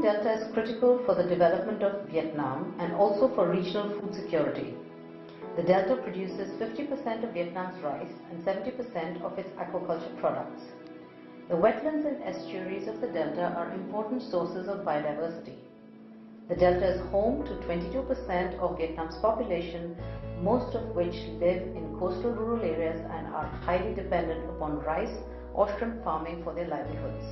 Delta is critical for the development of Viet Nam and also for regional food security. The Delta produces 50% of Vietnam's rice and 70% of its aquaculture products. The wetlands and estuaries of the Delta are important sources of biodiversity. The Delta is home to 22% of Vietnam's population, most of which live in coastal rural areas and are highly dependent upon rice or shrimp farming for their livelihoods.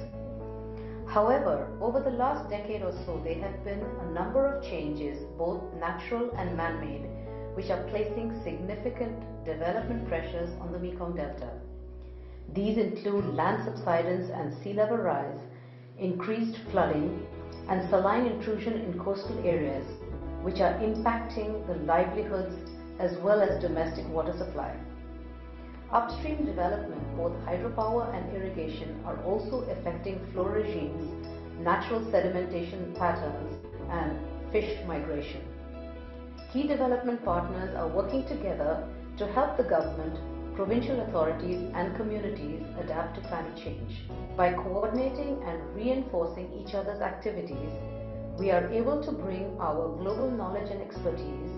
However, over the last decade or so, there have been a number of changes, both natural and man-made, which are placing significant development pressures on the Mekong Delta. These include land subsidence and sea level rise, increased flooding, and saline intrusion in coastal areas, which are impacting the livelihoods as well as domestic water supply. Upstream development, both hydropower and irrigation, are also affecting flow regimes, natural sedimentation patterns, and fish migration. Key development partners are working together to help the government, provincial authorities, and communities adapt to climate change. By coordinating and reinforcing each other's activities, we are able to bring our global knowledge and expertise,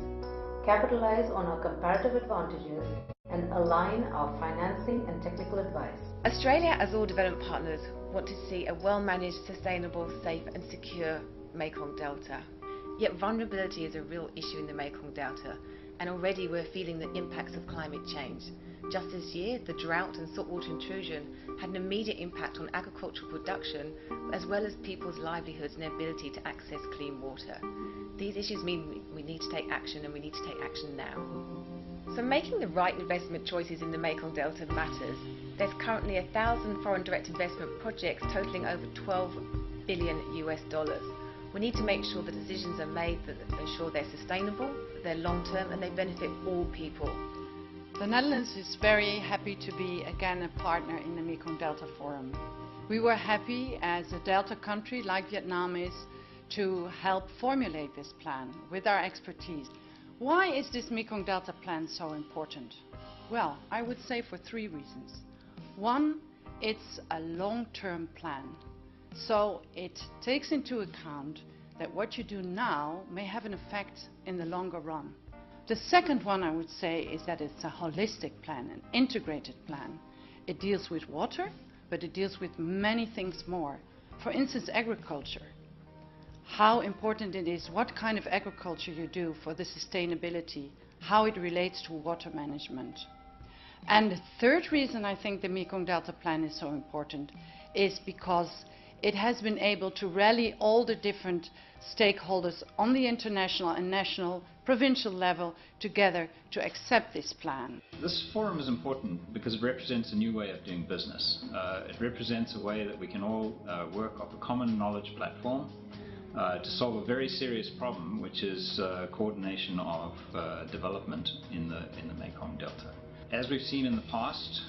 capitalize on our comparative advantages, and align our financing and technical advice. Australia, as all development partners, want to see a well-managed, sustainable, safe and secure Mekong Delta. Yet vulnerability is a real issue in the Mekong Delta, and already we're feeling the impacts of climate change. Just this year, the drought and saltwater intrusion had an immediate impact on agricultural production, as well as people's livelihoods and their ability to access clean water. These issues mean we need to take action, and we need to take action now. So making the right investment choices in the Mekong Delta matters. There's currently 1,000 foreign direct investment projects totaling over $12 billion US. We need to make sure the decisions are made that ensure they're sustainable, they're long-term, and they benefit all people. The Netherlands is very happy to be again a partner in the Mekong Delta Forum. We were happy as a Delta country like Vietnam is to help formulate this plan with our expertise. Why is this Mekong Delta plan so important? Well, I would say for 3 reasons. One, it's a long-term plan. So it takes into account that what you do now may have an effect in the longer run. The second one I would say is that it's a holistic plan, an integrated plan. It deals with water, but it deals with many things more. For instance, agriculture. How important it is, what kind of agriculture you do for the sustainability, how it relates to water management. And the third reason I think the Mekong Delta plan is so important is because it has been able to rally all the different stakeholders on the international and national, provincial level together to accept this plan. This forum is important because it represents a new way of doing business. It represents a way that we can all work off a common knowledge platform to solve a very serious problem, which is coordination of development in the Mekong Delta. As we've seen in the past,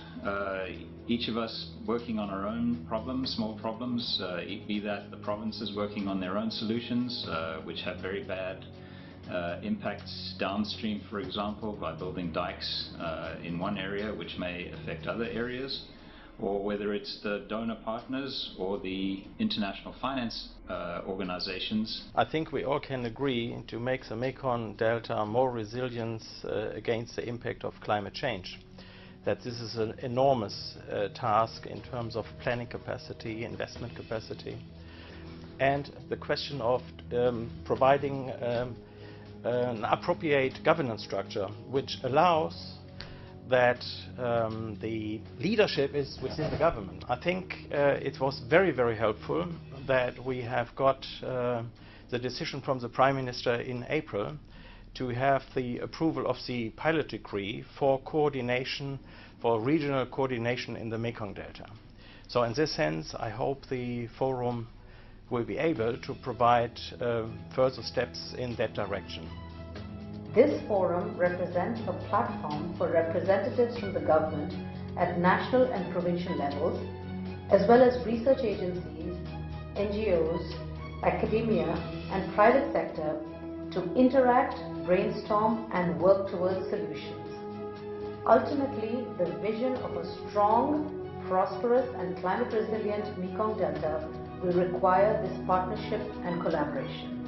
each of us working on our own problems, small problems, be that the provinces working on their own solutions, which have very bad impacts downstream, for example, by building dikes in one area which may affect other areas, or whether it's the donor partners or the international finance organizations. I think we all can agree to make the Mekong Delta more resilient against the impact of climate change. That this is an enormous task in terms of planning capacity, investment capacity, and the question of providing an appropriate governance structure which allows that the leadership is within the government. I think it was very, very helpful that we have got the decision from the Prime Minister in April to have the approval of the pilot decree for coordination, for regional coordination in the Mekong Delta. So in this sense, I hope the forum will be able to provide further steps in that direction. This forum represents a platform for representatives from the government at national and provincial levels, as well as research agencies, NGOs, academia, and private sector to interact, brainstorm, and work towards solutions. Ultimately, the vision of a strong, prosperous, and climate-resilient Mekong Delta will require this partnership and collaboration.